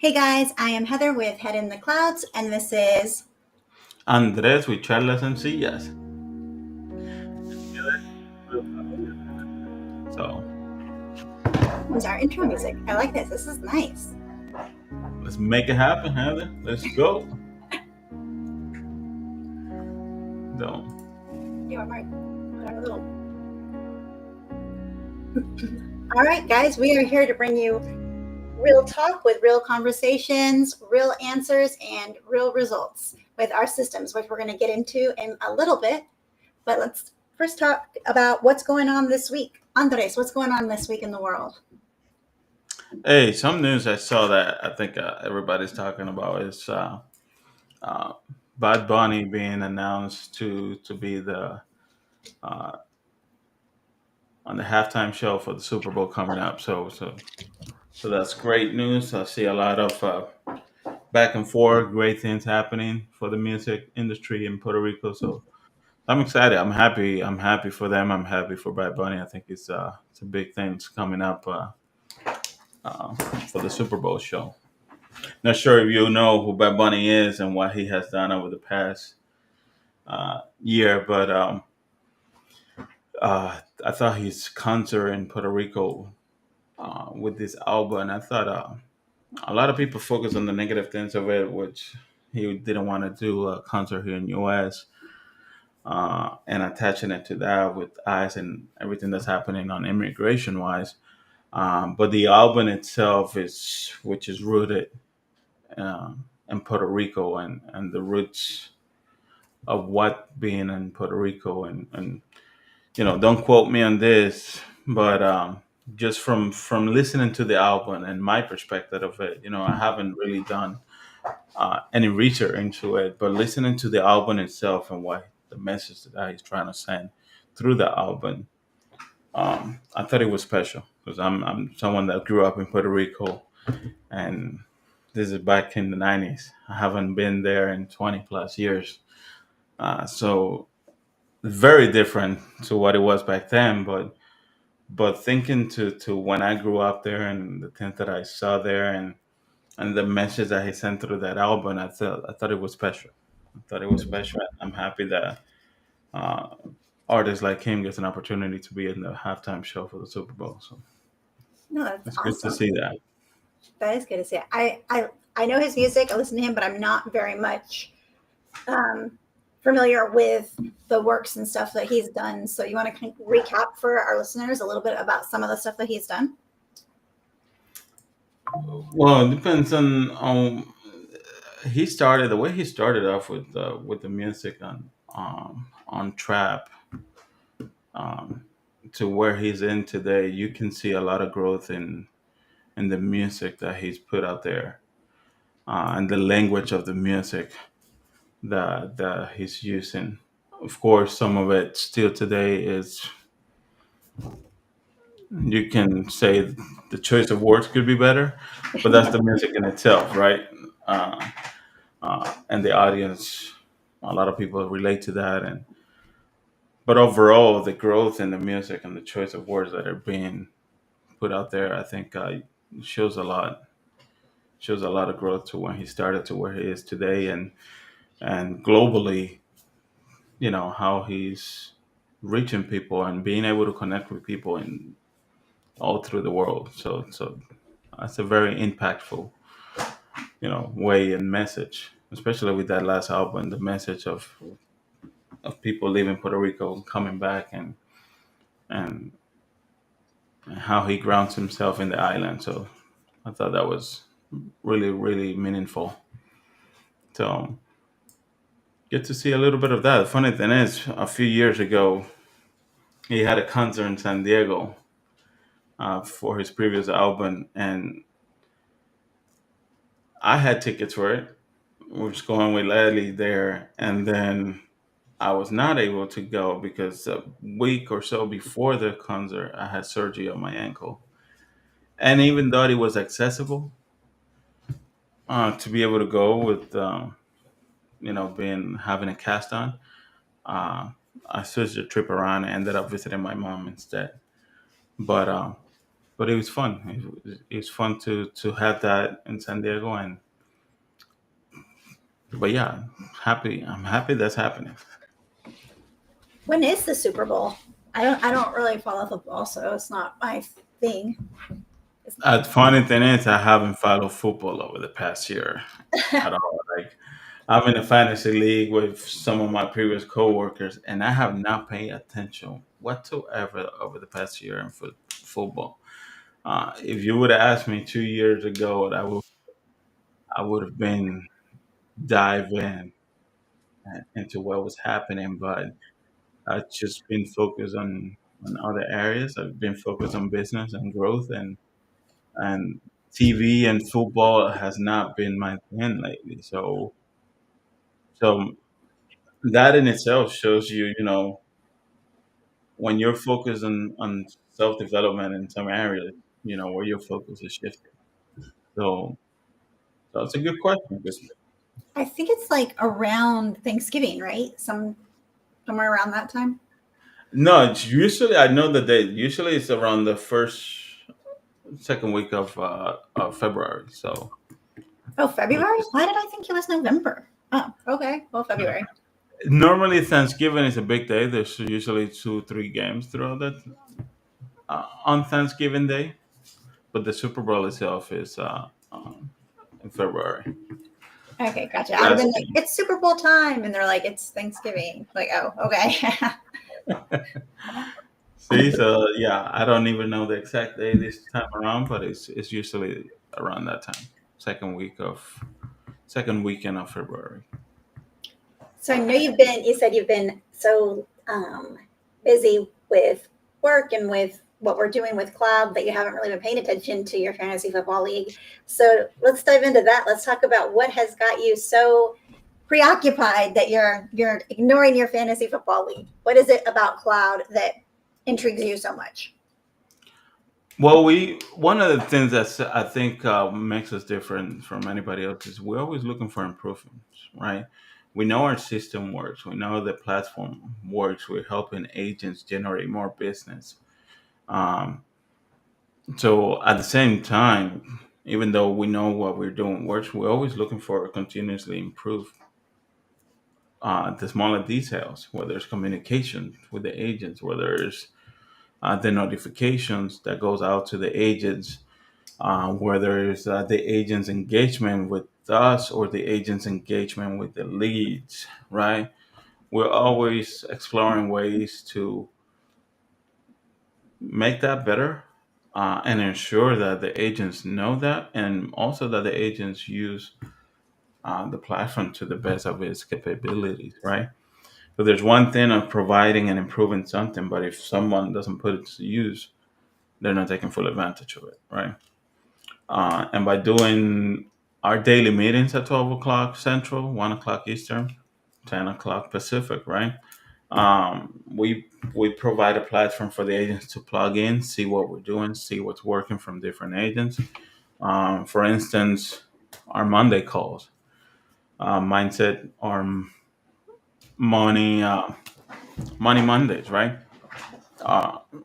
Hey guys, I am Heather with Head in the Clouds, and this is Andrés with charlas sencillas. So what's our intro music. I like this. This is nice. let's make it happen, Heather. Let's go. So You want my put on a little. All right, guys, we are here to bring you real talk with real conversations, real answers, and real results with our systems, which we're going to get into in a little bit. But let's first talk about what's going on this week. Andres, what's going on this week in the world? hey, some news I saw that I think everybody's talking about is uh, Bad Bunny being announced to be the uh, on the halftime show for the Super Bowl coming up. So that's great news. I see a lot of back and forth, great things happening for the music industry in Puerto Rico. So I'm excited. I'm happy. I'm happy for them. I'm happy for Bad Bunny. I think it's a big things coming up uh, for the Super Bowl show. Not sure if you know who Bad Bunny is and what he has done over the past year, but I thought his concert in Puerto Rico with this album, I thought a lot of people focus on the negative things of it, which he didn't want to do a concert here in U.S. And attaching it to that with ICE and everything that's happening on immigration wise. But the album itself is, which is rooted in Puerto Rico and the roots of what being in Puerto Rico and don't quote me on this, but just from listening to the album and my perspective of it, I haven't really done any research into it, but listening to the album itself and what the message that he's trying to send through the album, I thought it was special because I'm someone that grew up in Puerto Rico, and this is back in the '90s. I haven't been there in 20 plus years, so very different to what it was back then. But thinking to when I grew up there and the things that I saw there and the message that he sent through that album, I thought it was special. I thought it was special. I'm happy that uh, artists like him gets an opportunity to be in the halftime show for the Super Bowl. So No, that's it's good to awesome. see that. That is good to see. I know his music. I listen to him, but I'm not very much um, familiar with the works and stuff that he's done. So you want to kind of recap for our listeners a little bit about some of the stuff that he's done? Well, it depends on he started the way he started off with the music on trap um, to where he's in today. You can see a lot of growth in the music that he's put out there and the language of the music that he's using. Of course, some of it still today is you can say the choice of words could be better, but that's the music in itself, right? Uh, and the audience, a lot of people relate to that, and but overall, the growth in the music and the choice of words that are being put out there, I think shows a lot. Shows a lot of growth to when he started to where he is today, and globally, how he's reaching people and being able to connect with people in all through the world. So that's a very impactful, way and message, especially with that last album, the message of people leaving Puerto Rico and coming back and how he grounds himself in the island. So I thought that was really, really meaningful. So get to see a little bit of that. The funny thing is, a few years ago, he had a concert in San Diego for his previous album, and I had tickets for it. We was going with Leslie there, and then I was not able to go because a week or so before the concert, I had surgery on my ankle. And even though it was accessible to be able to go with, being having a cast on, uh, I switched the trip around and ended up visiting my mom instead. But but it was fun. It was fun to have that in San Diego, and but yeah, happy. I'm happy that's happening. When is the Super Bowl? I don't really follow football, so it's not my thing. It's, Funny thing is, I haven't followed football over the past year at all. Like, I'm in a fantasy league with some of my previous coworkers, and I have not paid attention whatsoever over the past year in football. If you would have asked me 2 years ago, I would have been diving into what was happening, but I've just been focused on other areas. I've been focused on business and growth, and TV and football has not been my thing lately. So that in itself shows you, when you're focused on self development in some areas, where your focus is shifting. So, so it's a good question. I think it's like around Thanksgiving, right? Somewhere around that time. No, it's usually I know the date. Usually it's around the first, second week of February. So Oh, which February? is Why did I think it was November? Oh, okay. Well, February. normally Thanksgiving is a big day. There's usually 2, 3 games throughout that on Thanksgiving Day, but the Super Bowl itself is in February. Okay, gotcha. I'd have been Last like, it's Super Bowl time, and they're like, it's Thanksgiving. Like, oh, okay. See, so yeah, I don't even know the exact day this time around, but it's usually around that time, second weekend of February. So I know you said you've been so busy with work and with what we're doing with Cloud that you haven't really been paying attention to your fantasy football league. So let's dive into that. Let's talk about what has got you so preoccupied that you're ignoring your fantasy football league. What is it about Cloud that intrigues you so much? Well, we one of the things that I think makes us different from anybody else is we're always looking for improvements, right? We know our system works. We know the platform works. We're helping agents generate more business. Um, so at the same time, even though we know what we're doing works, we're always looking for continuously improve the smaller details, whether it's communication with the agents, whether it's the notifications that goes out to the agents, whether it's the agent's engagement with us or the agent's engagement with the leads, right? We're always exploring ways to make that better and ensure that the agents know that, and also that the agents use the platform to the best of its capabilities, right? So there's one thing of providing and improving something, but if someone doesn't put it to use, they're not taking full advantage of it, right? And by doing our daily meetings at 12 o'clock Central, 1 o'clock Eastern, 10 o'clock Pacific, right? We provide a platform for the agents to plug in, see what we're doing, see what's working from different agents. For instance, our Monday calls, mindset, or money money Mondays, right?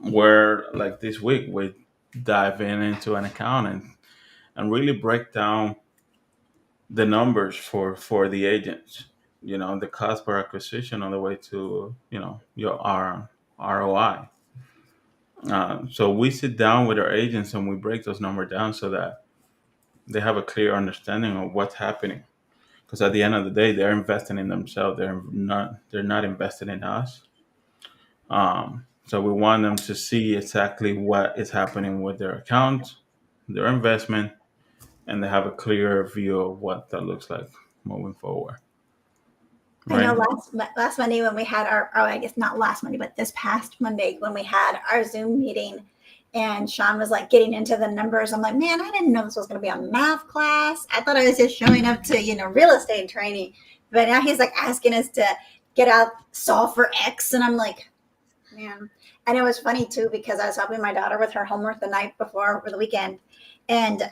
Where like this week we dive into an account and really break down the numbers for the agents, the cost per acquisition on the way to your ROI. So we sit down with our agents and we break those numbers down so that they have a clear understanding of what's happening, because at the end of the day they're investing in themselves. They're not invested in us. So we want them to see exactly what is happening with their account, their investment, and they have a clear view of what that looks like moving forward, I know right? last Monday when we had our, oh, I guess not last Monday, but this past Monday when we had our Zoom meeting and Sean was like getting into the numbers. I'm like, man, I didn't know this was going to be a math class. I thought I was just showing up to, real estate training. But now he's like asking us to get out, solve for X. And I'm like, man. And it was funny too, because I was helping my daughter with her homework the night before or the weekend. And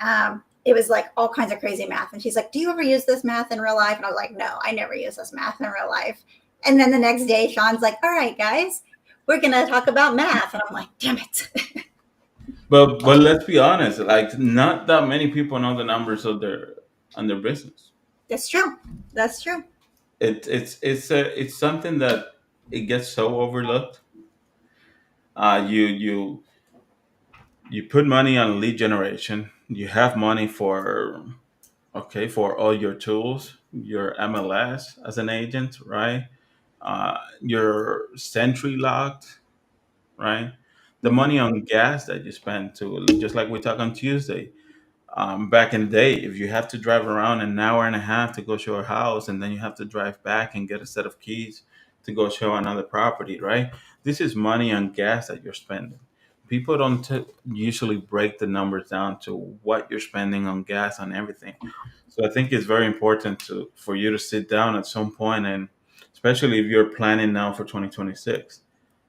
it was like all kinds of crazy math. And she's like, do you ever use this math in real life? And I was like, no, I never use this math in real life. And then the next day, Sean's like, all right, guys, we're going to talk about math. And I'm like, damn it. But let's be honest, like not that many people know the numbers of their on their business. That's true. That's true. It's something that it gets so overlooked. You put money on lead generation. You have money for, okay, for all your tools, your MLS as an agent, right? Your Sentry locked, right? The Mhm. money on gas that you spend to, just like we talked on Tuesday. Back in the day, if you have to drive around an hour and a half to go show a house, and then you have to drive back and get a set of keys to go show another property, right? This is money on gas that you're spending. People don't usually break the numbers down to what you're spending on gas on everything. So I think it's very important to for you to sit down at some point, and especially if you're planning now for 2026,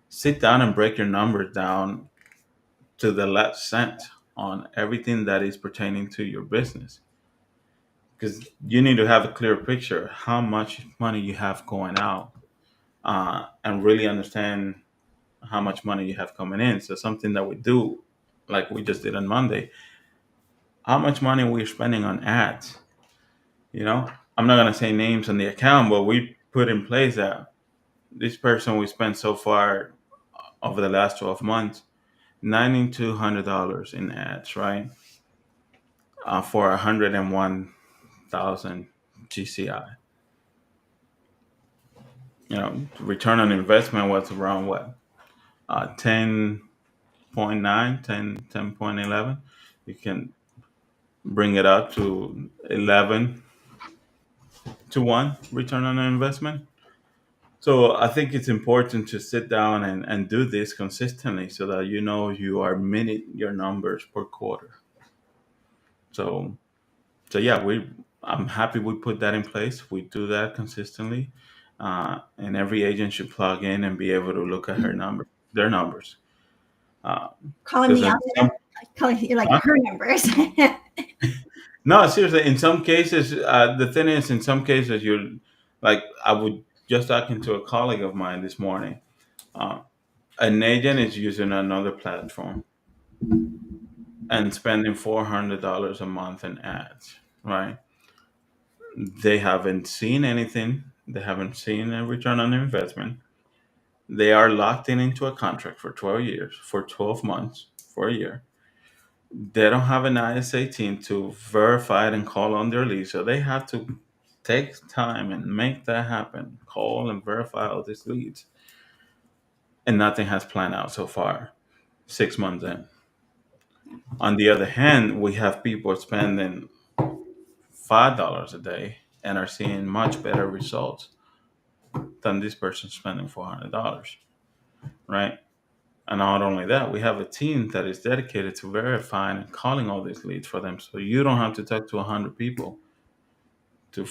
sit down and break your numbers down to the last cent on everything that is pertaining to your business, because you need to have a clear picture how much money you have going out, and really understand how much money you have coming in. So something that we do, like we just did on Monday, how much money we're spending on ads. You know, I'm not gonna say names on the account, but we put in place that this person we spent so far over the last 12 months $9,200 in ads, right? For 101,000 GCI. You know, return on investment was around what? 10.9, 10.11. You can bring it up to 11 to 1 return on investment. So I think it's important to sit down and do this consistently so that you know you are meeting your numbers per quarter. So yeah, I'm happy we put that in place. We do that consistently, and every agent should plug in and be able to look at their numbers. Calling Because me out there. Calling you like her numbers. no, seriously, in some cases, the thing is, in some cases, you're like I would just talking to a colleague of mine this morning. Uh, an agent is using another platform and spending $400 a month in ads, right? They haven't seen anything. They haven't seen a return on investment. They are locked in into a contract for 12 years, for 12 months, for a year. They don't have an IS-18 to verify it and call on their lead, so they have to take time and make that happen. Call and verify all these leads, and nothing has planned out so far. 6 months in. On the other hand, we have people spending $5 a day and are seeing much better results than this person spending $400, right? And not only that, we have a team that is dedicated to verifying and calling all these leads for them. So you don't have to talk to 100 people to,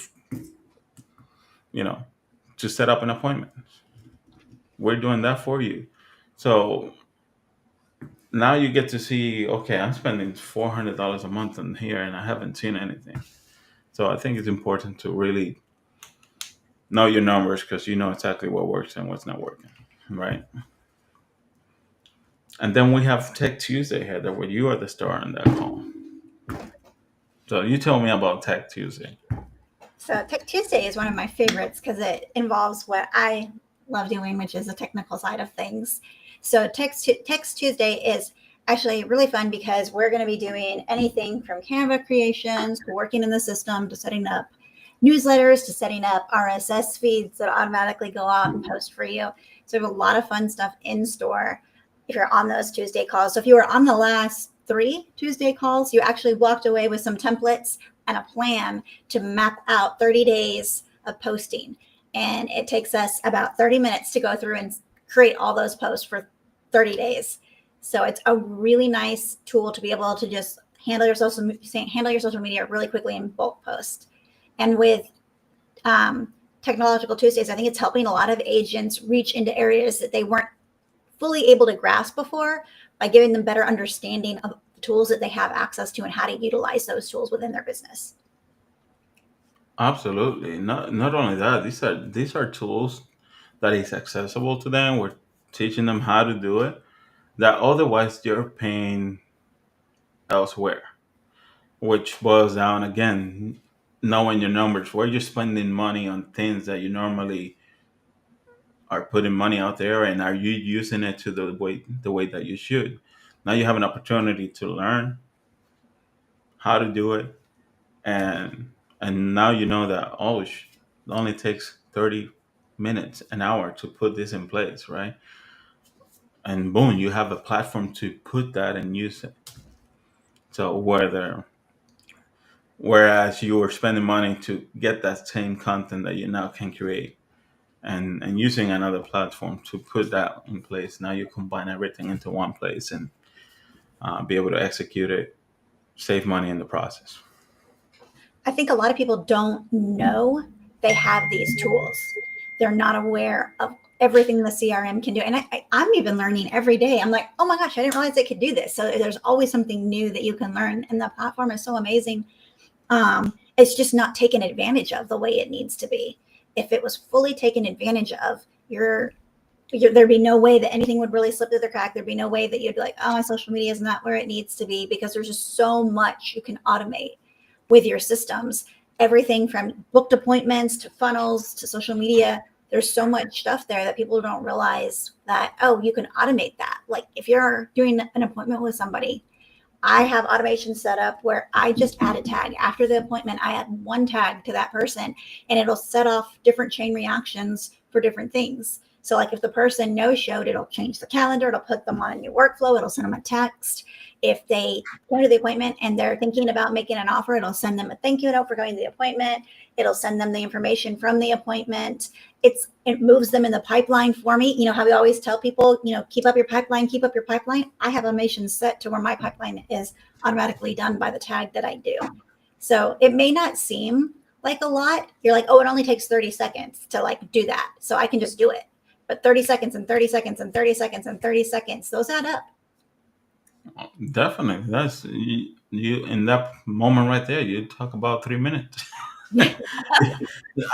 you know, to set up an appointment. We're doing that for you. So now you get to see, okay, I'm spending $400 a month in here and I haven't seen anything. So I think it's important to really know your numbers because you know exactly what works and what's not working, right? And then we have Tech Tuesday, Heather, where you are the star on that call. So you tell me about Tech Tuesday. So Tech Tuesday is one of my favorites because it involves what I love doing, which is the technical side of things. So Tech Tuesday is actually really fun because we're going to be doing anything from Canva creations to working in the system to setting up newsletters to setting up RSS feeds that automatically go out and post for you. So we have a lot of fun stuff in store if you're on those Tuesday calls. So if you were on the last 3 Tuesday calls, you actually walked away with some templates and a plan to map out 30 days of posting. And it takes us about 30 minutes to go through and create all those posts for 30 days. So it's a really nice tool to be able to just handle your social media really quickly in bulk post. And with Technological Tuesdays, I think it's helping a lot of agents reach into areas that they weren't fully able to grasp before by giving them better understanding of the tools that they have access to and how to utilize those tools within their business. Absolutely. Not only that, these are tools that is accessible to them. We're teaching them how to do it. That otherwise you're paying. elsewhere, which boils down again knowing your numbers, where you're spending money on things that you normally are putting money out there, and are you using it to the way that you should. Now you have an opportunity to learn how to do it, and now you know that it only takes 30 minutes, an hour to put this in place, right? And boom, you have a platform to put that and use it. So whereas you were spending money to get that same content that you now can create, and using another platform to put that in place, now you combine everything into one place and be able to execute it, save money in the process. I think a lot of people don't know they have these tools. They're not aware of everything the CRM can do. And I'm even learning every day. I'm like, oh my gosh, I didn't realize it could do this. So there's always something new that you can learn. And the platform is so amazing. It's just not taken advantage of the way it needs to be. If it was fully taken advantage of, there'd be no way that anything would really slip through the crack. There'd be no way that you'd be like, oh, my social media is not where it needs to be, because there's just so much you can automate with your systems. Everything from booked appointments to funnels to social media. There's so much stuff there that people don't realize that, oh, you can automate that. Like if you're doing an appointment with somebody, I have automation set up where I just add a tag. After the appointment, I add one tag to that person and it'll set off different chain reactions for different things. So like if the person no showed, it'll change the calendar, it'll put them on a new workflow, it'll send them a text. If they go to the appointment and they're thinking about making an offer, it'll send them a thank you note for going to the appointment. It'll send them the information from the appointment. It moves them in the pipeline for me. You know how we always tell people, keep up your pipeline, keep up your pipeline. I have automation set to where my pipeline is automatically done by the tag that I do. So it may not seem like a lot. You're like, oh, it only takes 30 seconds to like do that. So I can just do it. But 30 seconds and 30 seconds and 30 seconds and 30 seconds, those add up. Definitely, that's you in that moment right there. You talk about 3 minutes.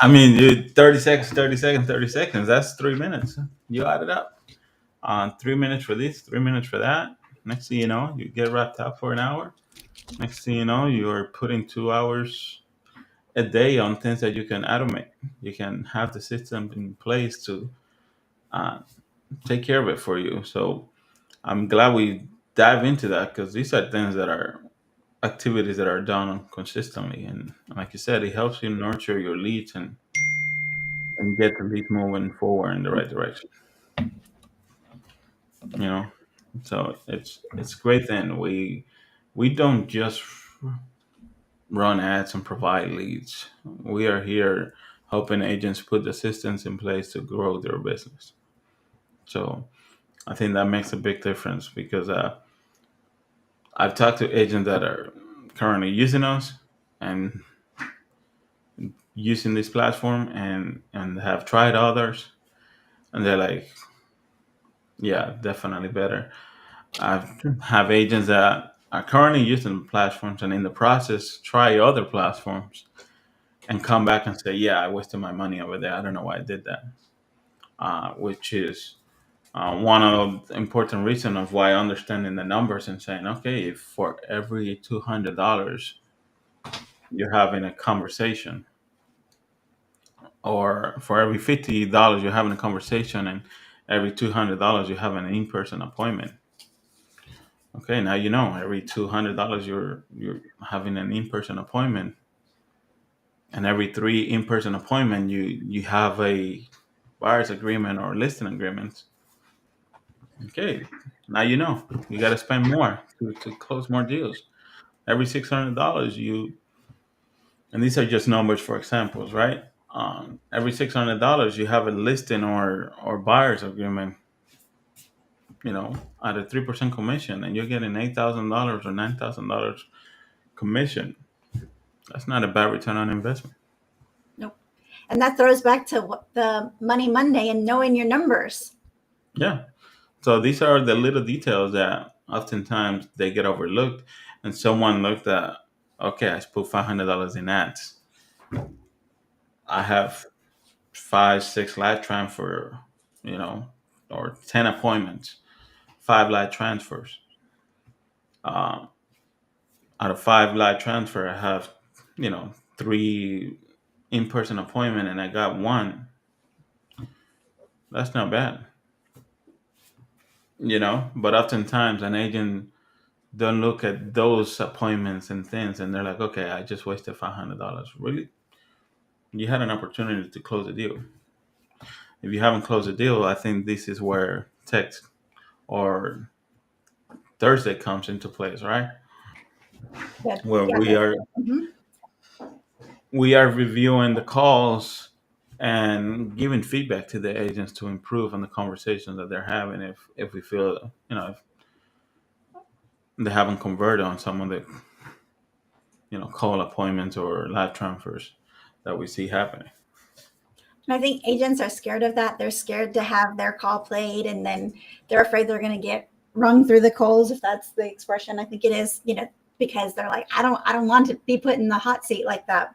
I mean, 30 seconds, 30 seconds, 30 seconds. That's 3 minutes. You add it up. 3 minutes for this, 3 minutes for that. Next thing you know, you get wrapped up for an hour. Next thing you know, you're putting 2 hours a day on things that you can automate. You can have the system in place to uh, take care of it for you. So I'm glad we dive into that, because these are things that are activities that are done consistently. And like you said, it helps you nurture your leads and get the leads moving forward in the right direction. You know, so it's great. Then we don't just run ads and provide leads. We are here helping agents put the systems in place to grow their business. So I think that makes a big difference, because I've talked to agents that are currently using us and using this platform, and have tried others, and they're like, yeah, definitely better. I have agents that are currently using platforms and in the process try other platforms and come back and say, yeah, I wasted my money over there. I don't know why I did that. Which is one of the important reason of why understanding the numbers and saying, okay, if for every $200 you're having a conversation, or for every $50 you're having a conversation, and every $200 you have an in-person appointment. Okay, now you know every $200 you're having an in-person appointment, and every three in-person appointment you have a buyer's agreement or listing agreement. Okay, now you know you got to spend more to close more deals. Every $600 and these are just numbers for examples, right? Every $600 you have a listing or buyer's agreement, at a 3% commission, and you're getting $8,000 or $9,000 commission. That's not a bad return on investment. Nope. And that throws back to the Money Monday and knowing your numbers. Yeah. So these are the little details that oftentimes they get overlooked. And someone looked at, okay, I put $500 in ads. I have five, six live transfer, you know, or 10 appointments, five live transfers. out of five live transfer, I have, three in-person appointment, and I got one. That's not bad, But oftentimes, an agent don't look at those appointments and things, and they're like, "Okay, I just wasted $500." Really, you had an opportunity to close a deal. If you haven't closed a deal, I think this is where text or Thursday comes into place, right? Good. Where Yeah. Mhm. we are reviewing the calls and giving feedback to the agents to improve on the conversations that they're having. If we feel, if they haven't converted on some of the, call appointments or live transfers that we see happening. And I think agents are scared of that. They're scared to have their call played, and then they're afraid they're going to get rung through the coals, if that's the expression. I think it is, because they're like, I don't want to be put in the hot seat like that.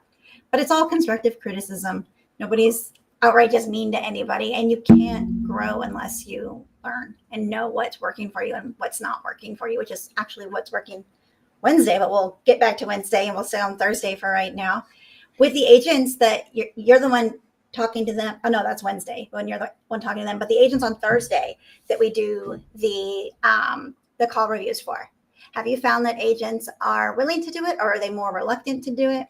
But it's all constructive criticism. Nobody's outright just mean to anybody, and you can't grow unless you learn and know what's working for you and what's not working for you, which is actually what's working Wednesday. But we'll get back to Wednesday, and we'll stay on Thursday for right now. With the agents that you're the one talking to them. Oh no, that's Wednesday when you're the one talking to them. But the agents on Thursday that we do the call reviews for. Have you found that agents are willing to do it, or are they more reluctant to do it?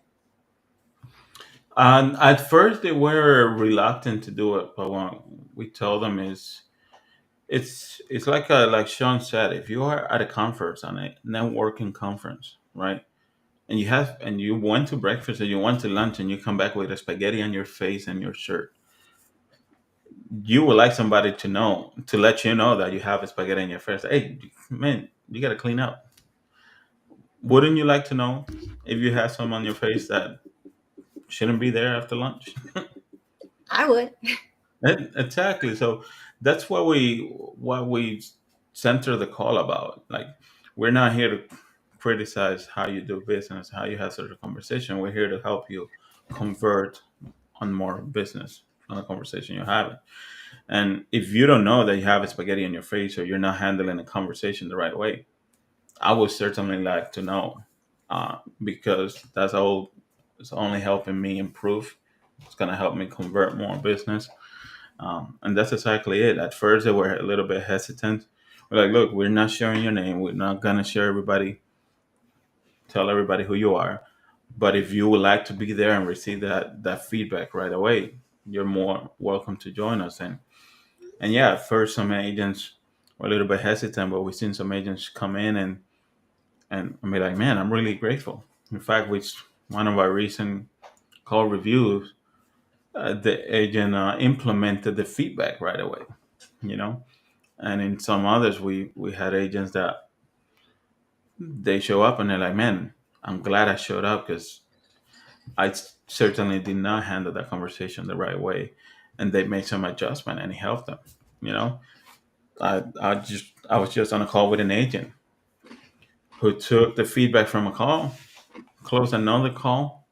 And at first, they were reluctant to do it, but what we told them is it's like Sean said, if you are at a conference, on a networking conference, right? And you went to breakfast and you went to lunch and you come back with a spaghetti on your face and your shirt, you would like somebody to let you know that you have a spaghetti in your face. Hey, man, you got to clean up. Wouldn't you like to know if you have some on your face that shouldn't be there after lunch? I would. Exactly. So that's what we center the call about. Like, we're not here to criticize how you do business, how you have such a conversation. We're here to help you convert on more business on the conversation you're having. And if you don't know that you have a spaghetti in your face or you're not handling the conversation the right way, I would certainly like to know, because that's all. It's only helping me improve. It's gonna help me convert more business, and that's exactly it. At first, they were a little bit hesitant. We're like, "Look, we're not sharing your name. We're not gonna tell everybody who you are. But if you would like to be there and receive that feedback right away, you're more welcome to join us." And yeah, at first some agents were a little bit hesitant, but we've seen some agents come in and be like, "Man, I'm really grateful." In fact, which one of our recent call reviews, the agent implemented the feedback right away. You know, and in some others, we had agents that they show up and they're like, "Man, I'm glad I showed up because certainly did not handle that conversation the right way," and they made some adjustment and it helped them. You know, I was just on a call with an agent who took the feedback from a call, closed another call,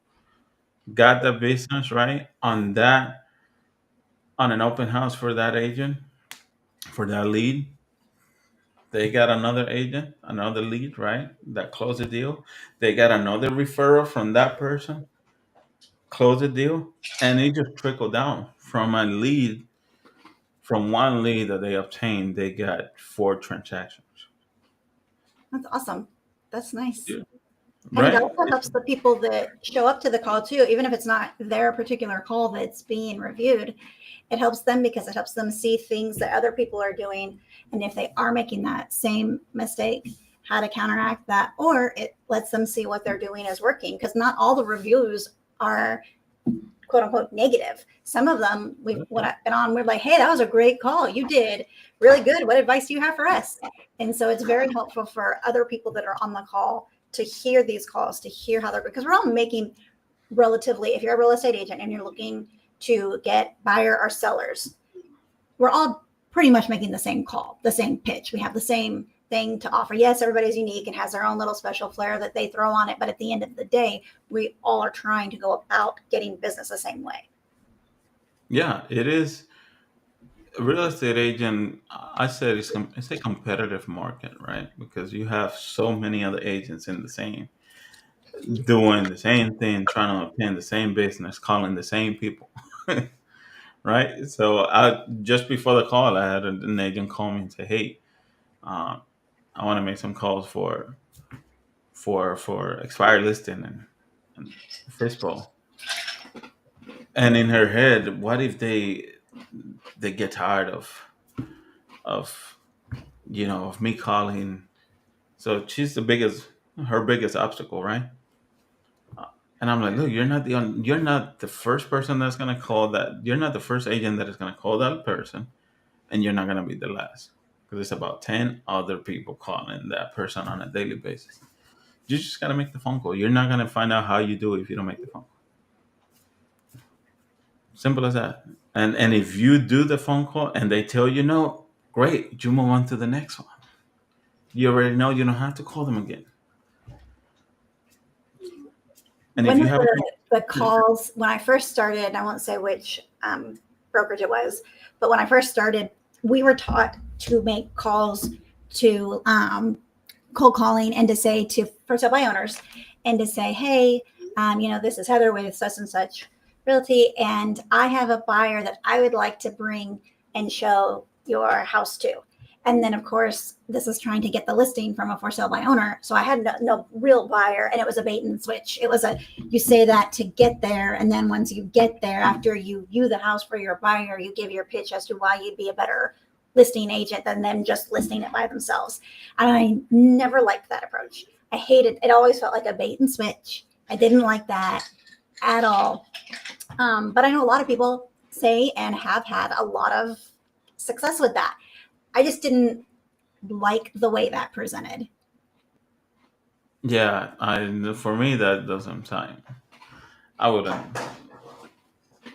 got the business right on an open house for that agent, for that lead. They got another agent, another lead, right? That closed the deal. They got another referral from that person, closed the deal, and it just trickled down from a lead. From one lead that they obtained, they got four transactions. That's awesome. That's nice. Yeah. And it Right? also helps the people that show up to the call too, even if it's not their particular call that's being reviewed. It helps them because it helps them see things that other people are doing. And if they are making that same mistake, how to counteract that, or it lets them see what they're doing is working, because not all the reviews are quote unquote negative. Some of them when I've been on, we're like, hey, that was a great call. You did really good. What advice do you have for us? And so it's very helpful for other people that are on the call to hear these calls, to hear how they're, because we're all making relatively, if you're a real estate agent and you're looking to get buyer or sellers, we're all pretty much making the same call, the same pitch. We have the same thing to offer. Yes, everybody's unique and has their own little special flair that they throw on it. But at the end of the day, we all are trying to go about getting business the same way. Yeah, it is. Real estate agent, I said it's a competitive market, right? Because you have so many other agents in the same. doing the same thing, trying to obtain the same business, calling the same people, right? So I just before the call, I had an agent call me and say, "Hey, uh, I want to make some calls for expired listing and FISPO." And in her head, what if they get tired of of me calling? So she's her biggest obstacle, right? And I'm like, look, you're not the first person that's gonna call that. You're not the first agent that is gonna call that person, and you're not gonna be the last because it's about 10 other people calling that person on a daily basis. You just gotta make the phone call. You're not gonna find out how you do it if you don't make the phone call. Simple as that. And if you do the phone call and they tell you no, great, you move on to the next one. You already know you don't have to call them again. And if One you of have a the calls when I first started, I won't say which brokerage it was, but when I first started, we were taught to make calls to cold calling and to say to for sale by owners and to say, hey, this is Heather with such and such realty, and I have a buyer that I would like to bring and show your house to. And then, of course, this is trying to get the listing from a for sale by owner. So I had no real buyer, and it was a bait and switch. It was you say that to get there, and then once you get there, after you view the house for your buyer, you give your pitch as to why you'd be a better listing agent than them just listing it by themselves. And I never liked that approach. I hated it. Always felt like a bait and switch. I didn't like that at all. But I know a lot of people say and have had a lot of success with that. I just didn't like the way that presented. Yeah, I for me that doesn't time. I wouldn't.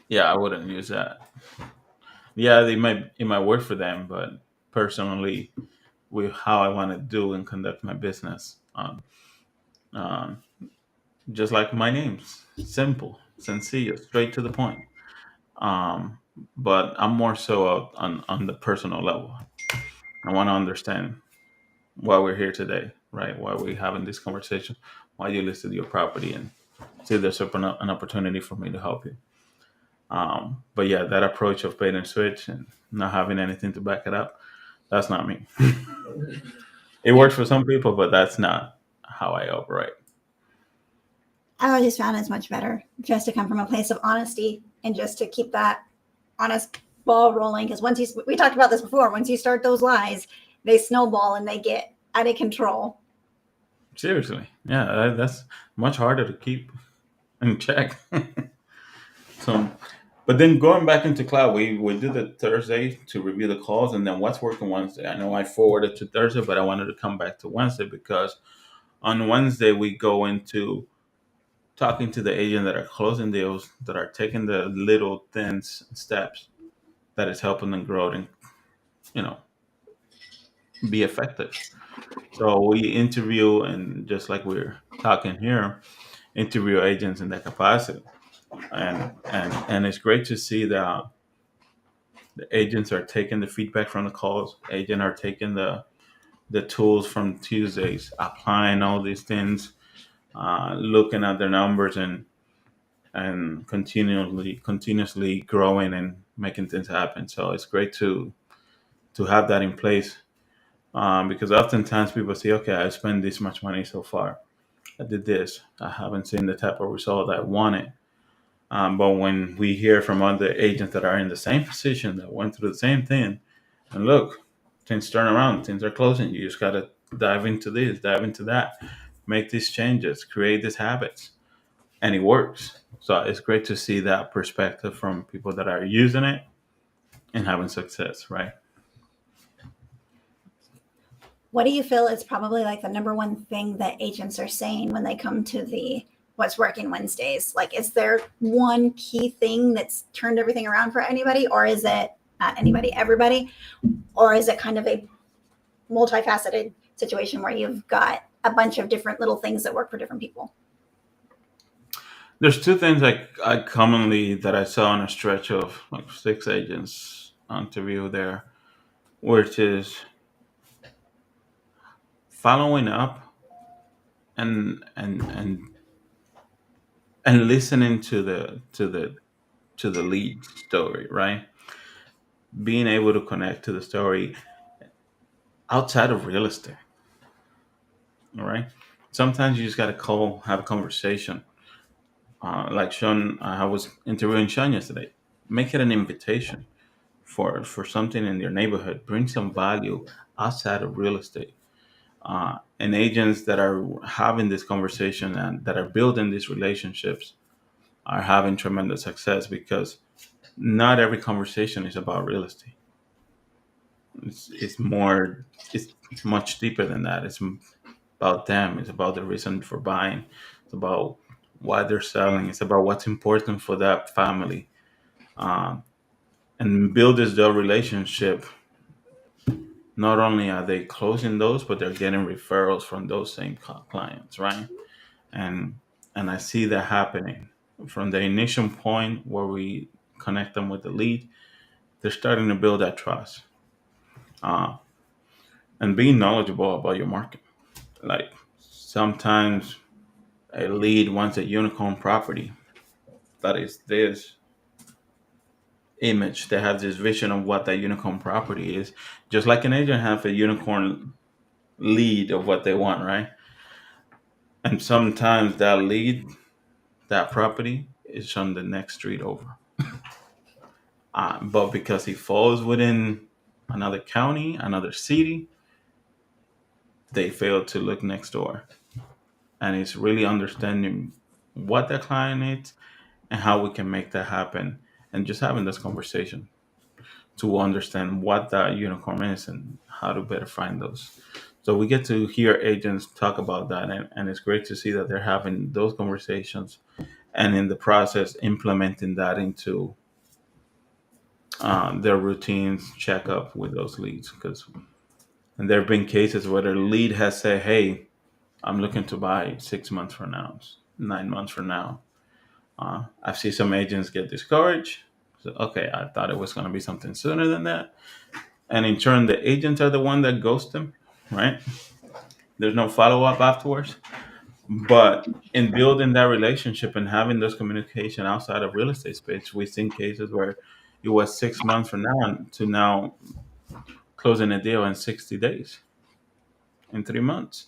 Yeah, I wouldn't use that. Yeah, it might work for them, but personally, with how I want to do and conduct my business, um, just like my name's simple, sencillo, straight to the point. Um, but I'm more so out on the personal level. I want to understand why we're here today, right? Why we're having this conversation, why you listed your property, and see if there's an opportunity for me to help you. But yeah, that approach of bait and switch and not having anything to back it up, that's not me. It Yeah. works for some people, but that's not how I operate. I always found it's much better just to come from a place of honesty and just to keep that honest ball rolling. Because we talked about this before, once you start those lies, they snowball and they get out of control. Seriously, yeah, that's much harder to keep in check. So, but then going back into cloud, we did the Thursday to review the calls, and then what's working Wednesday. I know I forwarded to Thursday, but I wanted to come back to Wednesday because on Wednesday we go into talking to the agent that are closing deals, that are taking the little thin steps that is helping them grow and you know be effective. So we interview, and just like we're talking here, interview agents in that capacity, and it's great to see that the agents are taking the feedback from the calls. Agents are taking the tools from Tuesdays, applying all these things, looking at their numbers and continuously growing and making things happen. So it's great to have that in place, because oftentimes people say, okay, I spent this much money so far. I did this. I haven't seen the type of result I wanted. But when we hear from other agents that are in the same position that went through the same thing, and look, things turn around, things are closing. You just gotta dive into this, dive into that, make these changes, create these habits, and it works. So it's great to see that perspective from people that are using it and having success, right? What do you feel is probably like the number one thing that agents are saying when they come to the what's working Wednesdays? Like, is there one key thing that's turned everything around for anybody, or is it not anybody, everybody, or is it kind of a multifaceted situation where you've got a bunch of different little things that work for different people? There's two things I commonly that I saw on a stretch of like 6 agents interview there, which is following up and and listening to the lead story, right? Being able to connect to the story outside of real estate, all right? Sometimes you just got to call, have a conversation. Like Sean, I was interviewing Sean yesterday. Make it an invitation for something in your neighborhood. Bring some value outside of real estate. And agents that are having this conversation and that are building these relationships are having tremendous success because not every conversation is about real estate. It's more, it's much deeper than that. It's about them. It's about the reason for buying. It's about why they're selling. It's about what's important for that family. Um, and build this dual relationship. Not only are they closing those, but they're getting referrals from those same clients, right? And I see that happening from the initial point where we connect them with the lead. They're starting to build that trust, uh, and being knowledgeable about your market. Like sometimes a lead wants a unicorn property that is this image. They have this vision of what that unicorn property is, just like an agent have a unicorn lead of what they want, right? And sometimes that lead, that property, is on the next street over. But because he falls within another county, another city, they fail to look next door. And it's really understanding what the client needs and how we can make that happen, and just having this conversation to understand what that unicorn is and how to better find those. So we get to hear agents talk about that, and it's great to see that they're having those conversations and in the process implementing that into their routines check up with those leads. Because and there have been cases where the lead has said, "Hey, I'm looking to buy 6 months from now, 9 months from now." I've seen some agents get discouraged. So, okay, I thought it was going to be something sooner than that. And in turn, the agents are the one that ghost them, right? There's no follow up afterwards. But in building that relationship and having those communication outside of real estate space, we've seen cases where it was 6 months from now to now closing a deal in 60 days, in 3 months.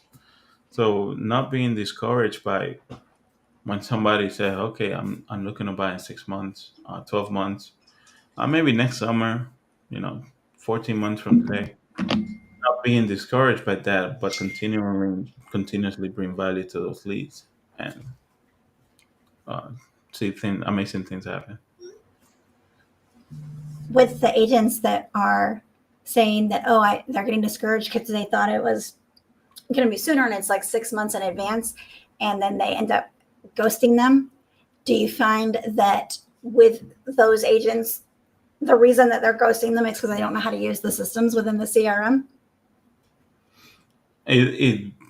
So not being discouraged by when somebody said, okay, I'm looking to buy in 6 months, 12 months, maybe next summer, you know, 14 months from today. Not being discouraged by that, but continuously bring value to those leads and uh, see amazing things happen. With the agents that are saying that, oh, they're getting discouraged because they thought it was going to be sooner and it's like 6 months in advance, and then they end up ghosting them. Do you find that with those agents, the reason that they're ghosting them is because they don't know how to use the systems within the CRM?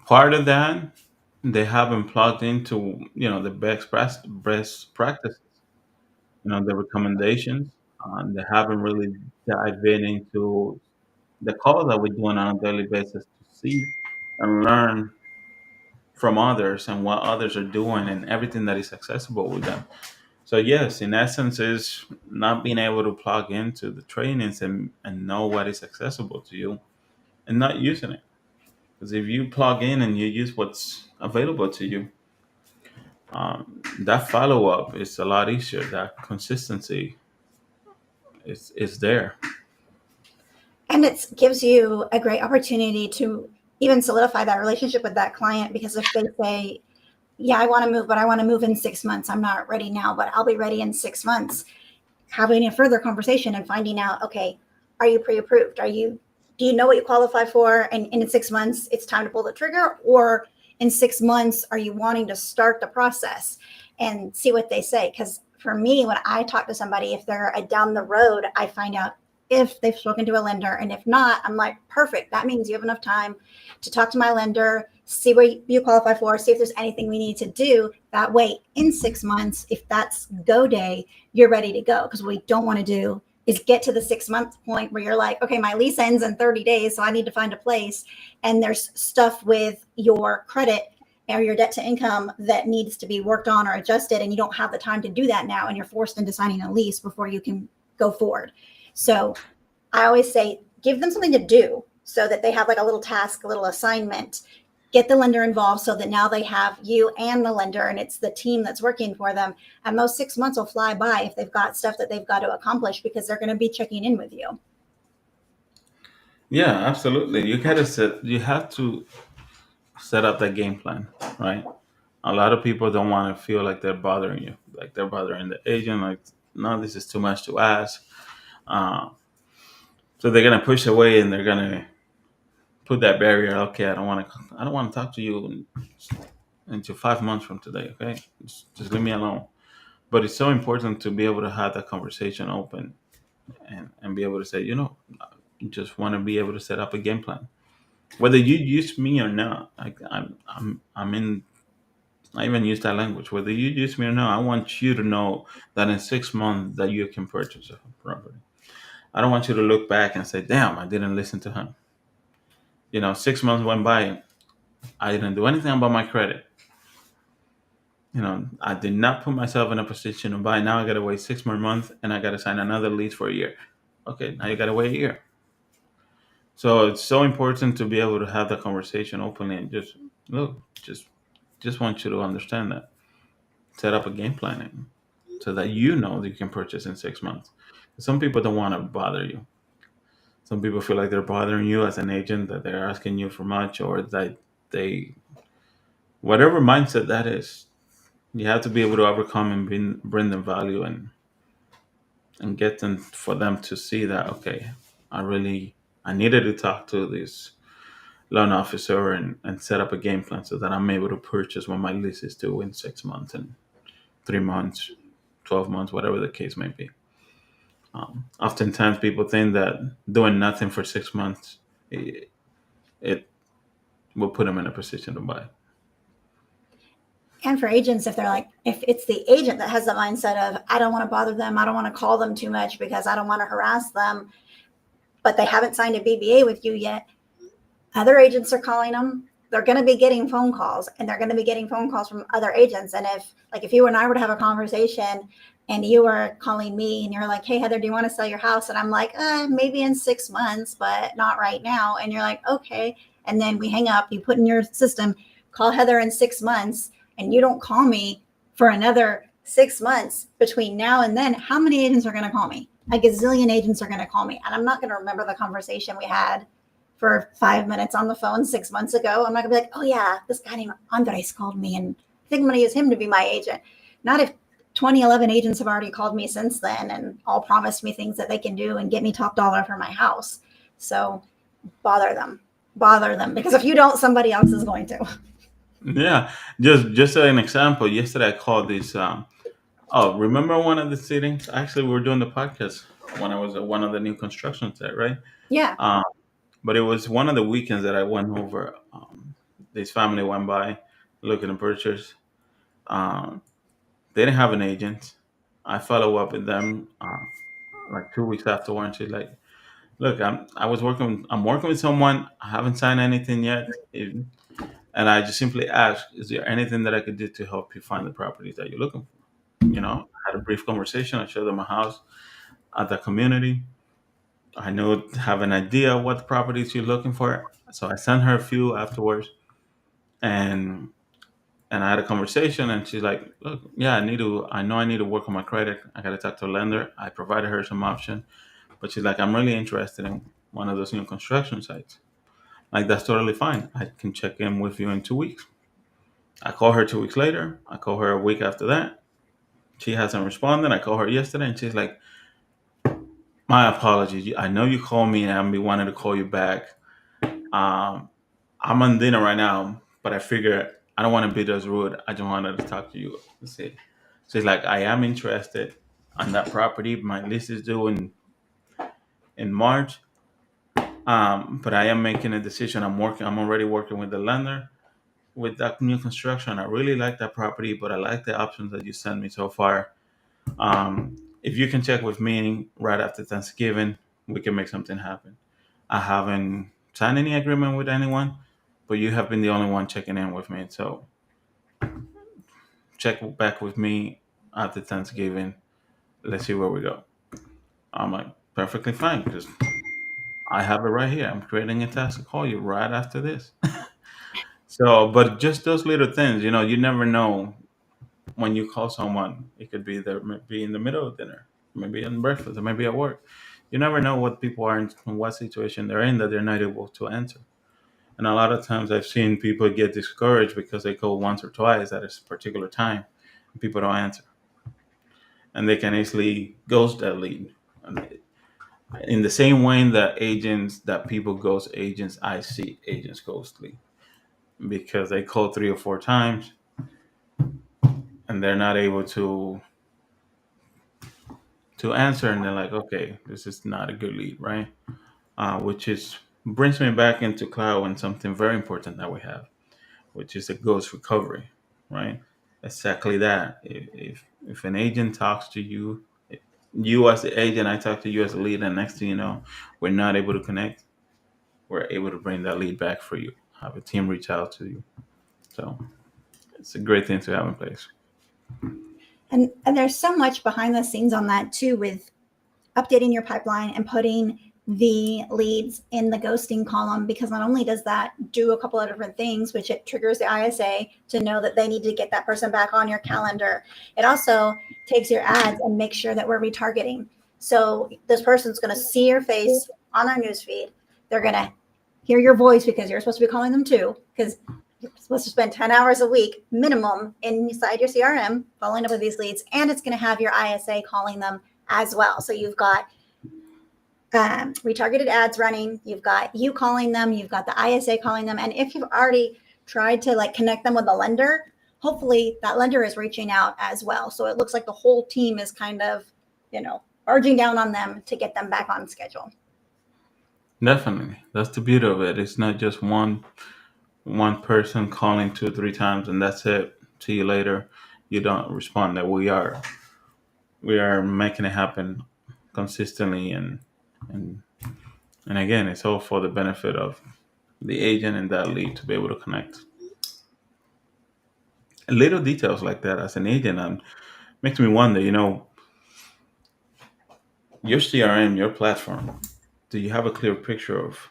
Part of that, they haven't plugged into the best practices, the recommendations. They haven't really dived in into the calls that we're doing on a daily basis to see and learn from others and what others are doing and everything that is accessible with them. So yes, in essence, is not being able to plug into the trainings and know what is accessible to you and not using it. Because if you plug in and you use what's available to you, that follow up is a lot easier. That consistency is there. And it gives you a great opportunity to even solidify that relationship with that client, because if they say, yeah, I want to move, but I want to move in 6 months. I'm not ready now, but I'll be ready in 6 months. Having a further conversation and finding out, okay, are you pre-approved? Do you know what you qualify for? And in 6 months, it's time to pull the trigger, or in 6 months, are you wanting to start the process and see what they say? Because for me, when I talk to somebody, if they're down the road, I find out if they've spoken to a lender. And if not, I'm like, perfect. That means you have enough time to talk to my lender, see what you qualify for, see if there's anything we need to do. That way, in 6 months, if that's go day, you're ready to go. Because what we don't want to do is get to the 6 month point where you're like, okay, my lease ends in 30 days, so I need to find a place. And there's stuff with your credit or your debt to income that needs to be worked on or adjusted, and you don't have the time to do that now, and you're forced into signing a lease before you can go forward. So I always say give them something to do so that they have like a little task, a little assignment. Get the lender involved so that now they have you and the lender, and it's the team that's working for them. And those 6 months will fly by if they've got stuff that they've got to accomplish, because they're going to be checking in with you. Yeah, absolutely. You have to set up that game plan, right? A lot of people don't want to feel like they're bothering you, like they're bothering the agent. Like, no, this is too much to ask. Uh, so they're gonna push away and they're gonna put that barrier. Okay, I don't want to talk to you until 5 months from today. Okay, just leave me alone. But it's so important to be able to have that conversation open and be able to say, you just want to be able to set up a game plan, whether you use me or not. Like I'm in. I even use that language. Whether you use me or not, I want you to know that in 6 months that you can purchase a property. I don't want you to look back and say, "Damn, I didn't listen to him." 6 months went by. I didn't do anything about my credit. I did not put myself in a position to buy. Now I got to wait 6 more months, and I got to sign another lease for a year. Okay, now you got to wait a year. So it's so important to be able to have that conversation openly and just look, just want you to understand that. Set up a game plan so that that you can purchase in 6 months. Some people don't want to bother you. Some people feel like they're bothering you as an agent, that they're asking you for much, or that they, whatever mindset that is, you have to be able to overcome and bring them value and get them for them to see that, okay, I needed to talk to this loan officer and set up a game plan so that I'm able to purchase when my lease is due in 6 months and 3 months, 12 months, whatever the case may be. Oftentimes, people think that doing nothing for 6 months, it will put them in a position to buy. And for agents, if it's the agent that has the mindset of, I don't want to bother them, I don't want to call them too much because I don't want to harass them, but they haven't signed a BBA with you yet, other agents are calling them. They're going to be getting phone calls, and they're going to be getting phone calls from other agents. And if you and I were to have a conversation and you were calling me and you're like, hey, Heather, do you want to sell your house? And I'm like, maybe in 6 months, but not right now. And you're like, okay. And then we hang up, you put in your system, call Heather in 6 months, and you don't call me for another 6 months between now and then. How many agents are going to call me? A gazillion agents are going to call me. And I'm not going to remember the conversation we had for 5 minutes on the phone 6 months ago. I'm not gonna be like, oh yeah, this guy named Andres called me and I think I'm gonna use him to be my agent. Not if 2011 agents have already called me since then and all promised me things that they can do and get me top dollar for my house. So bother them, because if you don't, somebody else is going to. Yeah, just an example. Yesterday, I called this. Oh, remember one of the sittings? Actually, we were doing the podcast when I was at one of the new construction site, right? Yeah. Um, but it was one of the weekends that I went over. This family went by looking to purchase. Um, they didn't have an agent. I follow up with them like 2 weeks afterwards. She's like, "Look, I'm working with someone. I haven't signed anything yet, and I just simply asked, is there anything that I could do to help you find the properties that you're looking for?" I had a brief conversation. I showed them a house at the community. I know have an idea what the properties you're looking for. So I sent her a few afterwards, and I had a conversation, and she's like, "Look, yeah, I know I need to work on my credit. I got to talk to a lender." I provided her some option, but she's like, "I'm really interested in one of those new construction sites." Like, that's totally fine. I can check in with you in 2 weeks. I call her 2 weeks later. I call her a week after that. She hasn't responded. I called her yesterday, and she's like, "My apologies. I know you called me, and I've been wanting to call you back. Um, I'm on dinner right now, but I figure I don't want to be those rude. I just wanted to talk to you." See, so it's like, I am interested on that property. My list is due in March, but I am making a decision. I'm already working with the lender with that new construction. I really like that property, but I like the options that you sent me so far. If you can check with me right after Thanksgiving, we can make something happen. I haven't signed any agreement with anyone, but you have been the only one checking in with me. So check back with me after Thanksgiving. Let's see where we go. I'm like, perfectly fine because I have it right here. I'm creating a task to call you right after this. So, but just those little things, you never know when you call someone. It could be there, maybe in the middle of dinner, maybe in breakfast, or maybe at work. You never know what people are in what situation they're in that they're not able to answer. And a lot of times I've seen people get discouraged because they call once or twice at a particular time and people don't answer. And they can easily ghost that lead. And in the same way that people ghost agents, I see agents ghost lead because they call 3 or 4 times and they're not able to answer, and they're like, okay, this is not a good lead, right? Which is brings me back into cloud and something very important that we have, which is a ghost recovery, right? Exactly that. If an agent talks to you, you as the agent, I talk to you as a lead, and next thing you know, we're not able to connect. We're able to bring that lead back for you. Have a team reach out to you. So it's a great thing to have in place. And there's so much behind the scenes on that too, with updating your pipeline and putting the leads in the ghosting column, because not only does that do a couple of different things, which it triggers the ISA to know that they need to get that person back on your calendar, it also takes your ads and makes sure that we're retargeting. So this person's going to see your face on our newsfeed. They're going to hear your voice because you're supposed to be calling them too, because you're supposed to spend 10 hours a week minimum inside your CRM following up with these leads, and it's going to have your ISA calling them as well. So you've got retargeted ads running, you've got you calling them, you've got the ISA calling them, and if you've already tried to like connect them with a lender, hopefully that lender is reaching out as well. So it looks like the whole team is kind of, urging down on them to get them back on schedule. Definitely, that's the beauty of it. It's not just one person calling 2 or 3 times and that's it. See you later. You don't respond. That we are making it happen consistently, and and again, it's all for the benefit of the agent and that lead to be able to connect. Little details like that as an agent makes me wonder. Your CRM, your platform. Do you have a clear picture of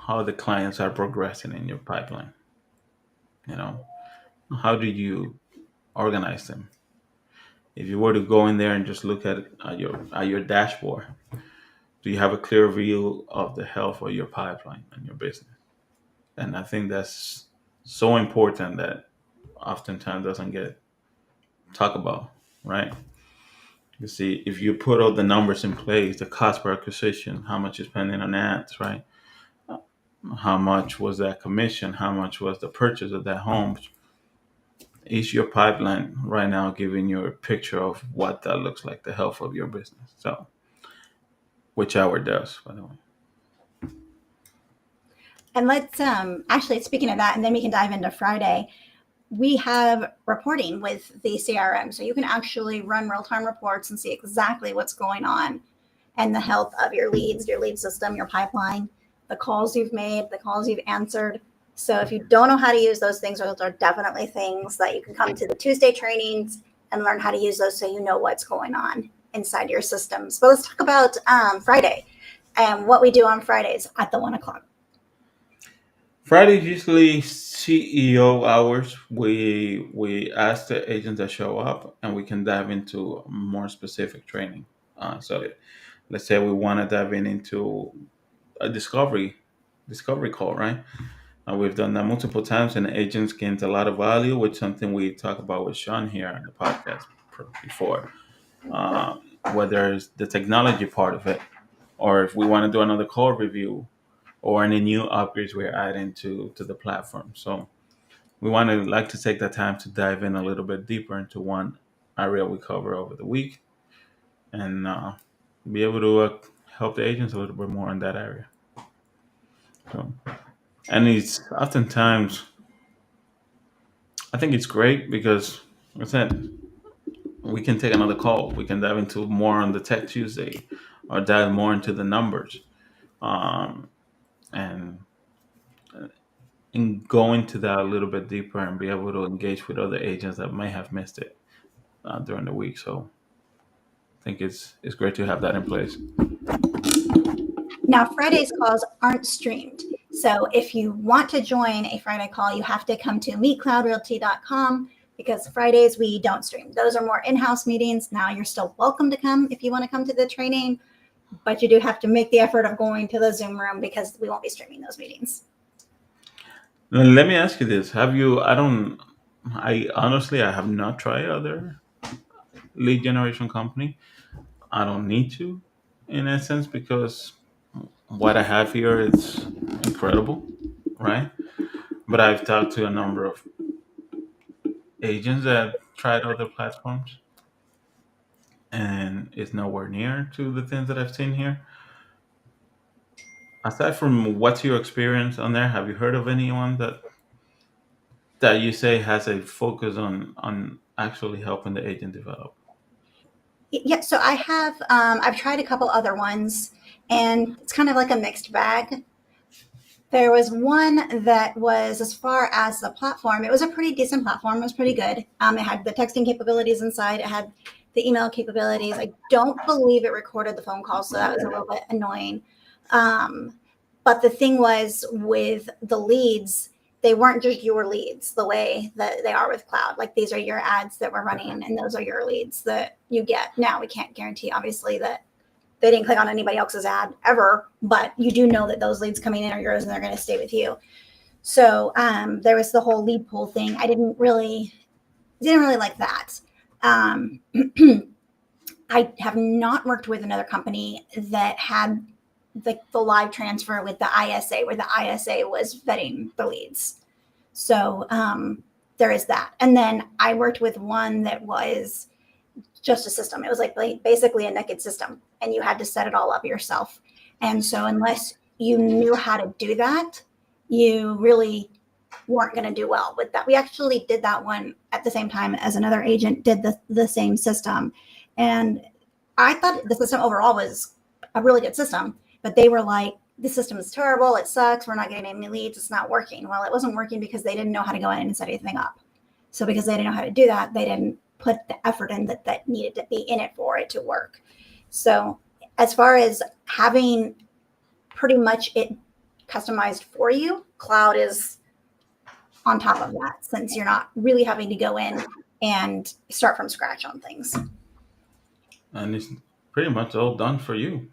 how the clients are progressing in your pipeline? You know, how do you organize them? If you were to go in there and just look at your dashboard, do you have a clear view of the health of your pipeline and your business? And I think that's so important that oftentimes doesn't get talked about, right? You see, if you put all the numbers in place, the cost per acquisition, how much you're spending on ads, right? How much was that commission? How much was the purchase of that home? Is your pipeline right now giving you a picture of what that looks like, the health of your business? So, which hour does, by the way. And let's actually, speaking of that, and then we can dive into Friday. We have reporting with the CRM, so you can actually run real-time reports and see exactly what's going on and the health of your leads, your lead system, your pipeline, the calls you've made, the calls you've answered. So if you don't know how to use those things, those are definitely things that you can come to the Tuesday trainings and learn how to use those so you know what's going on inside your systems. But let's talk about Friday and what we do on Fridays at the 1 o'clock. Friday is usually CEO hours. We ask the agents that show up, and we can dive into more specific training. So let's say we want to dive into a discovery call, right? We've done that multiple times, and agents gained a lot of value, which is something we talk about with Sean here on the podcast before. Uh, whether it's the technology part of it, or if we want to do another call review, or any new upgrades we're adding to the platform. So we want to like to take that time to dive in a little bit deeper into one area we cover over the week, and be able to help the agents a little bit more in that area. So, and it's oftentimes, I think it's great because, like I said, we can take another call. We can dive into more on the Tech Tuesday, or dive more into the numbers. Um, and and go into that a little bit deeper and be able to engage with other agents that may have missed it during the week. So I think it's great to have that in place. Now, Friday's calls aren't streamed. So if you want to join a Friday call, you have to come to meetcloudrealty.com because Fridays we don't stream. Those are more in-house meetings. Now you're still welcome to come if you want to come to the training, but you do have to make the effort of going to the Zoom room because we won't be streaming those meetings. Let me ask you this: Have you? I don't. I honestly, I have not tried other lead generation company. I don't need to, in essence, because what I have here is incredible, right? But I've talked to a number of agents that tried other platforms, and it's nowhere near to the things that I've seen here. Aside from what's your experience on there, have you heard of anyone that you say has a focus on actually helping the agent develop? Yeah, so I've tried a couple other ones, and it's kind of like a mixed bag. There was one that was, as far as the platform, it was a pretty decent platform. It was pretty good. It had the texting capabilities inside. It had the email capabilities. I don't believe it recorded the phone call, so that was a little bit annoying. Um, but the thing was with the leads, they weren't just your leads the way that they are with cloud. Like these are your ads that we're running, and those are your leads that you get. Now we can't guarantee, obviously, that they didn't click on anybody else's ad ever, but you do know that those leads coming in are yours and they're going to stay with you. So there was the whole lead pool thing. I didn't really like that. Um, I have not worked with another company that had the live transfer with the ISA, where the ISA was vetting the leads. So there is that. And then I worked with one that was just a system. It was like basically a naked system, and you had to set it all up yourself. And so, unless you knew how to do that, you really weren't going to do well with that. We actually did that one at the same time as another agent did the same system. And I thought the system overall was a really good system, but they were like, the system is terrible. It sucks. We're not getting any leads. It's not working. Well, it wasn't working because they didn't know how to go in and set anything up. So because they didn't know how to do that, they didn't put the effort in that needed to be in it for it to work. So as far as having pretty much it customized for you, cloud is on top of that, since you're not really having to go in and start from scratch on things. And it's pretty much all done for you,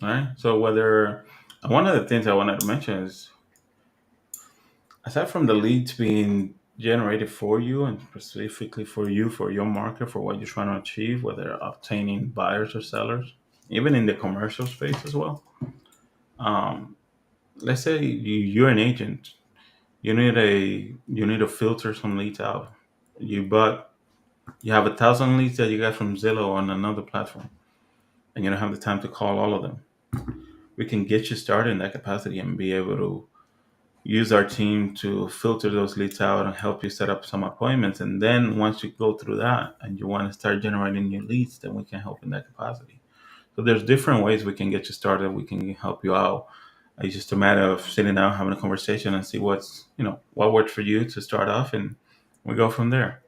right? So whether one of the things I wanted to mention is, aside from the leads being generated for you and specifically for you, for your market, for what you're trying to achieve, whether obtaining buyers or sellers, even in the commercial space as well. Um, let's say you're an agent, you need to filter some leads out. But you have 1,000 leads that you got from Zillow on another platform, and you don't have the time to call all of them. We can get you started in that capacity and be able to use our team to filter those leads out and help you set up some appointments. And then once you go through that and you want to start generating new leads, then we can help in that capacity. So there's different ways we can get you started. We can help you out. It's just a matter of sitting down, having a conversation, and see what works for you to start off, and we go from there.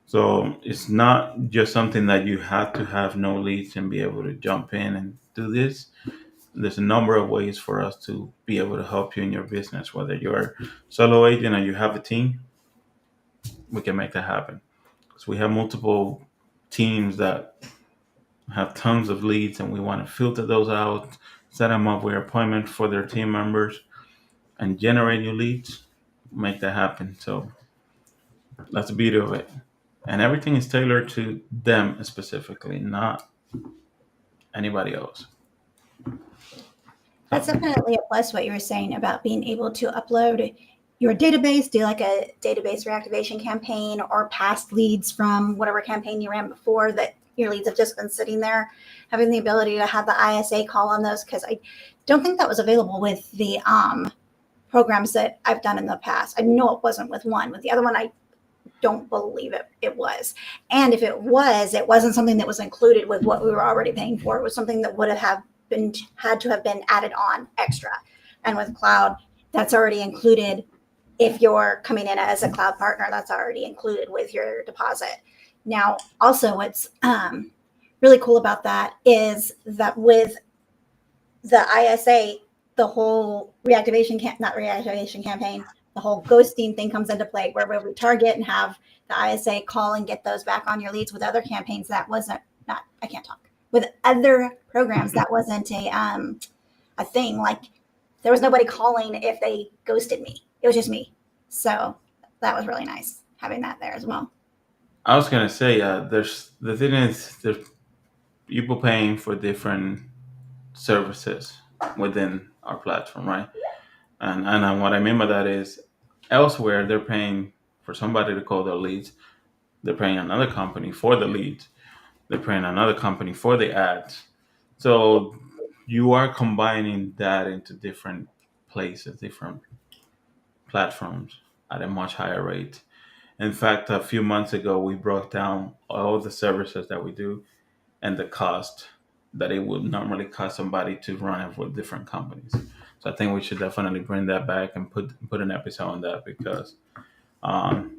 So it's not just something that you have to have no leads and be able to jump in and do this. There's a number of ways for us to be able to help you in your business. Whether you're a solo agent and you have a team, we can make that happen. Because we have multiple teams that have tons of leads, and we want to filter those out, set them up with appointment for their team members, and generate new leads. Make that happen. So that's the beauty of it. And everything is tailored to them specifically, not anybody else. That's So definitely a plus, what you were saying about being able to upload your database, do like a database reactivation campaign, or past leads from whatever campaign you ran before that your leads have just been sitting there, having the ability to have the ISA call on those, because I don't think that was available with the programs that I've done in the past. I know it wasn't with one. With the other one, I don't believe it was. And if it was, it wasn't something that was included with what we were already paying for. It was something that would have been had to have been added on extra. And with cloud, That's already included. If you're coming in as a cloud partner, that's already included with your deposit. Now, also, what's really cool about that is that with the ISA, the whole not reactivation campaign, the whole ghosting thing comes into play, where we target and have the ISA call and get those back on your leads. With other campaigns, that wasn't not. I can't talk. With other programs, that wasn't a thing. Like, there was nobody calling if they ghosted me. It was just me. So that was really nice having that there as well. I was gonna say, there's the thing is there's people paying for different services within our platform, right? And what I mean by that is elsewhere they're paying for somebody to call their leads. They're paying another company for the leads. They're paying another company for the ads. So you are combining that into different places, different platforms at a much higher rate. In fact, a few months ago, we broke down all the services that we do and the cost that it would normally cost somebody to run it for different companies. So I think we should definitely bring that back and put an episode on that because um,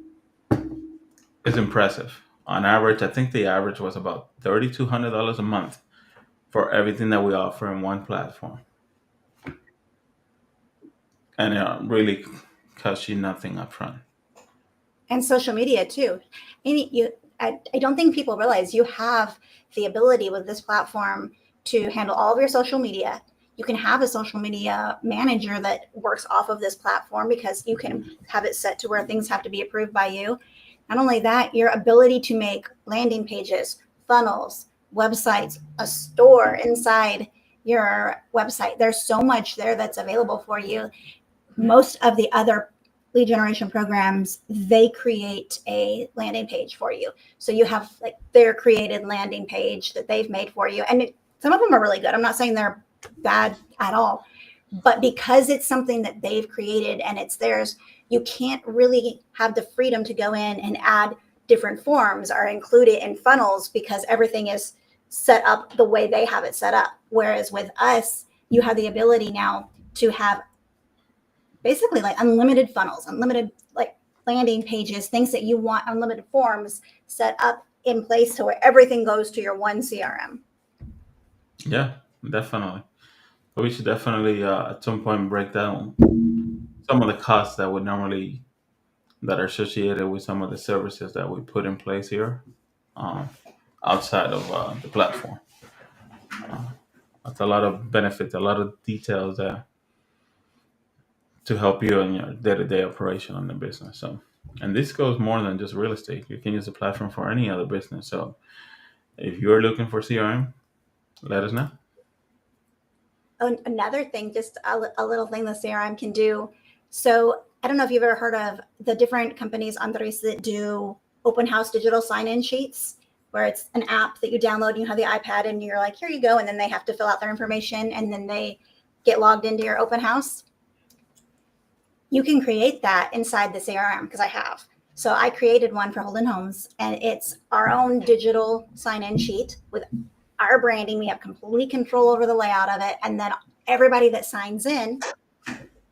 it's impressive. On average, I think the average was about $3,200 a month for everything that we offer in one platform, and it really costs you nothing upfront. And social media too. I don't think people realize you have the ability with this platform to handle all of your social media. You can have a social media manager that works off of this platform because you can have it set to where things have to be approved by you. Not only that, your ability to make landing pages, funnels, websites, a store inside your website. There's so much there that's available for you. Most of the other lead generation programs, they create a landing page for you. So you have like their created landing page that they've made for you. And some of them are really good. I'm not saying they're bad at all, but because it's something that they've created and it's theirs, you can't really have the freedom to go in and add different forms or include it in funnels because everything is set up the way they have it set up. Whereas with us, you have the ability now to have basically like unlimited funnels, unlimited like landing pages, things that you want, unlimited forms set up in place to where everything goes to your one CRM. Yeah, definitely. But we should definitely at some point break down some of the costs that would normally that are associated with some of the services that we put in place here um, outside of the platform. Uh, that's a lot of benefits, a lot of details there to help you in your day-to-day operation on the business. So, and this goes more than just real estate. You can use the platform for any other business. So, if you're looking for CRM, let us know. Another thing, just a little thing the CRM can do. So I don't know if you've ever heard of the different companies, Andres, that do open house digital sign-in sheets, where it's an app that you download and you have the iPad and you're like, here you go. And then they have to fill out their information and then they get logged into your open house. You can create that inside the CRM because I have. So I created one for Holden Homes and it's our own digital sign-in sheet with our branding. We have complete control over the layout of it. And then everybody that signs in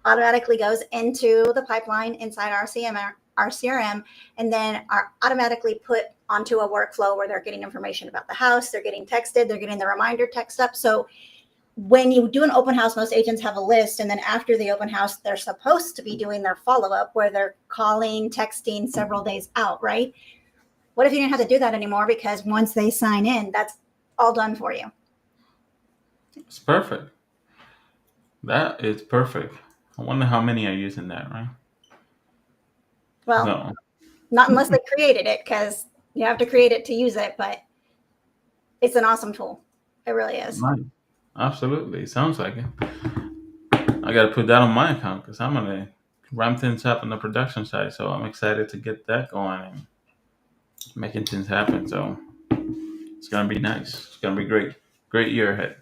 automatically goes into the pipeline inside our CRM, and then are automatically put onto a workflow where they're getting information about the house. They're getting texted. They're getting the reminder text up. So when you do an open house, most agents have a list. And then after the open house, they're supposed to be doing their follow-up where they're calling, texting several days out, right? What if you didn't have to do that anymore? Because once they sign in, that's all done for you. It's perfect. That is perfect. I wonder how many are using that, right? Well, No. not unless they created it, because you have to create it to use it, but it's an awesome tool. It really is. Right. Absolutely. Sounds like it. I got to put that on my account because I'm going to ramp things up on the production side. So I'm excited to get that going and making things happen. So it's going to be nice. It's going to be great. Great year ahead.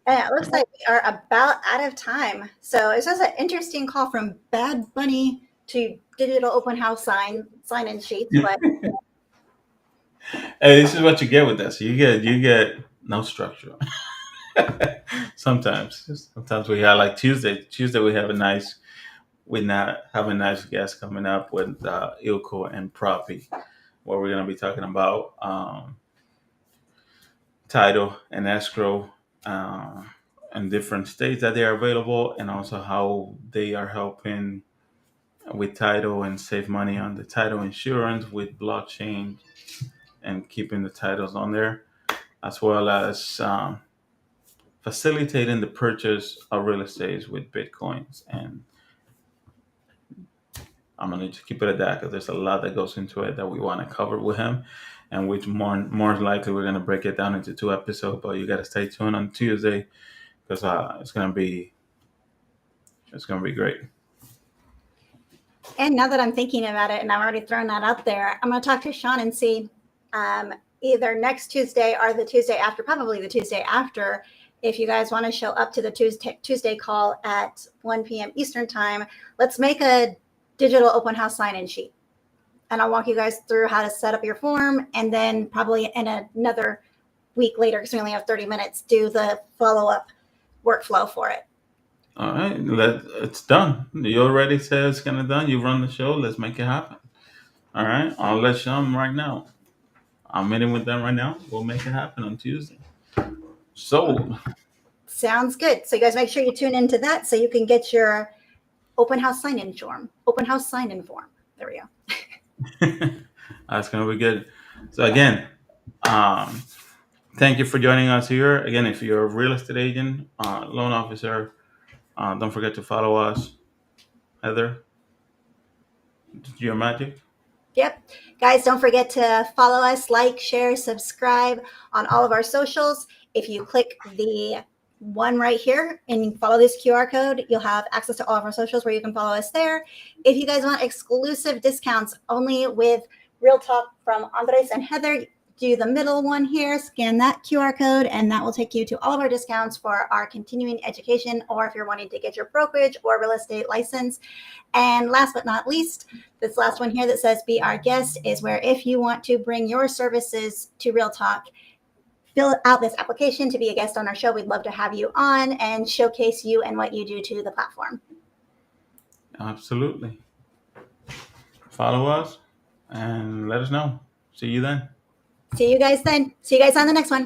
And it looks like we are about out of time. So it's just an interesting call from Bad Bunny to digital open house sign-in sheets. But Hey, this is what you get with this. You get no structure. Sometimes we have like Tuesday. Tuesday we have a nice we not have a nice guest coming up with Ilko and Proppy, where we're gonna be talking about title and escrow uh, and different states that they are available, and also how they are helping with title and save money on the title insurance with blockchain and keeping the titles on there, as well as facilitating the purchase of real estate with bitcoins. And I'm gonna just keep it at that because there's a lot that goes into it that we want to cover with him, and which more likely we're gonna break it down into 2 episodes. But you gotta stay tuned on Tuesday because it's gonna be great. And now that I'm thinking about it, and I've already thrown that out there, I'm going to talk to Sean and see either next Tuesday or the Tuesday after, probably the Tuesday after, if you guys want to show up to the Tuesday call at 1 p.m. Eastern time. Let's make a digital open house sign-in sheet. And I'll walk you guys through how to set up your form, and then probably in another week later, because we only have 30 minutes, do the follow-up workflow for it. All right, it's done. You already said it's gonna done. You run the show. Let's make it happen. All right, I'll let Sean right now. I'm meeting with them right now. We'll make it happen on Tuesday. So, Sounds good. So you guys make sure you tune into that so you can get your open house sign-in form. Open house sign-in form. There we go. that's gonna be good. So again, thank you for joining us here. Again, if you're a real estate agent, loan officer, don't forget to follow us. Heather, your magic. Yep. Guys, don't forget to follow us, like, share, subscribe on all of our socials. If you click the one right here and follow this QR code, you'll have access to all of our socials where you can follow us there. If you guys want exclusive discounts only with Real Talk from Andres and Heather, do the middle one here, scan that QR code, and that will take you to all of our discounts for our continuing education, or if you're wanting to get your brokerage or real estate license. And last but not least, this last one here that says be our guest is where if you want to bring your services to Real Talk, fill out this application to be a guest on our show. We'd love to have you on and showcase you and what you do to the platform. Absolutely. Follow us and let us know. See you then. See you guys then. See you guys on the next one.